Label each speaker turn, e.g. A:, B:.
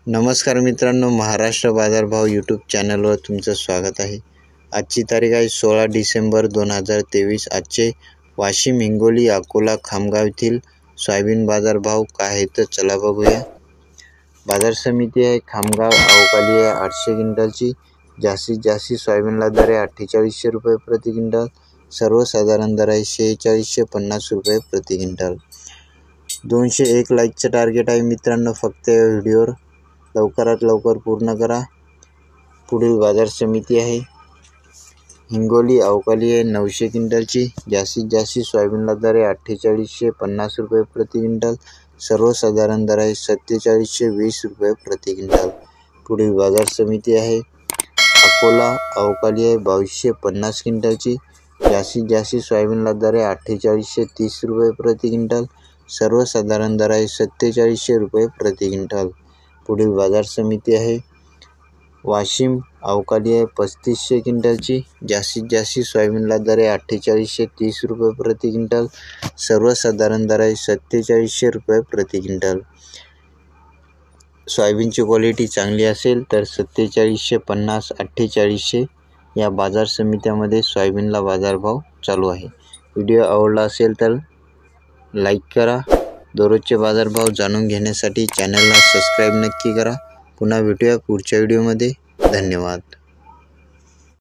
A: नमस्कार मित्रांनो, महाराष्ट्र बाजारभाव यूट्यूब चॅनलवर तुमचं स्वागत आहे। आजची तारीख आहे 16 डिसेंबर 2023। आजचे वाशिम, हिंगोली, अकोला, खामगाव येथील सोयाबीन बाजारभाव काय आहेत तर चला बघूया। बाजार समिती आहे खामगाव, अवकाली आहे 800 क्विंटलची। जास्तीत जास्त सोयाबीनला दर आहे 4800 रुपये प्रति क्विंटल। सर्वसाधारण दर आहे 4650 रुपये प्रति क्विंटल। 201 लाईकचं टार्गेट आहे मित्रांनो, फक्त या व्हिडिओवर लवकरात लवकर पूर्ण करा। पुढील बाजार समिती आहे हिंगोली, अवकाली आहे 900 क्विंटलची। जास्तीत जास्त सोयाबीनला दर आहे 4850 रुपये प्रति क्विंटल। सर्वसाधारण दर आहे 4720 रुपये प्रति क्विंटल। पुढील बाजार समिती आहे अकोला, अवकाली आहे 2250 क्विंटलची। जास्तीत जास्त सोयाबीनला दर आहे 4830 रुपये प्रति क्विंटल। सर्वसाधारण दर आहे 4700 रुपये प्रति क्विंटल। पुढील बाजार समिती आहे वाशिम, अवकाली आहे 3500 क्विंटलची। जास्तीत जास्त सोयाबीनला दर आहे 4830 रुपये प्रति क्विंटल। सर्वसाधारण दर आहे 4700 रुपये प्रति क्विंटल। सोयाबीनची क्वालिटी चांगली असेल तर 4750, 4800 या बाजार समित्यामध्ये सोयाबीनला बाजारभाव चालू आहे। व्हिडिओ आवडला असेल तर लाईक करा। दररोजचे बाजारभाव जाणून घेण्यासाठी चॅनलला सबस्क्राईब नक्की करा। पुन्हा भेटूया पुढच्या व्हिडिओमध्ये। धन्यवाद।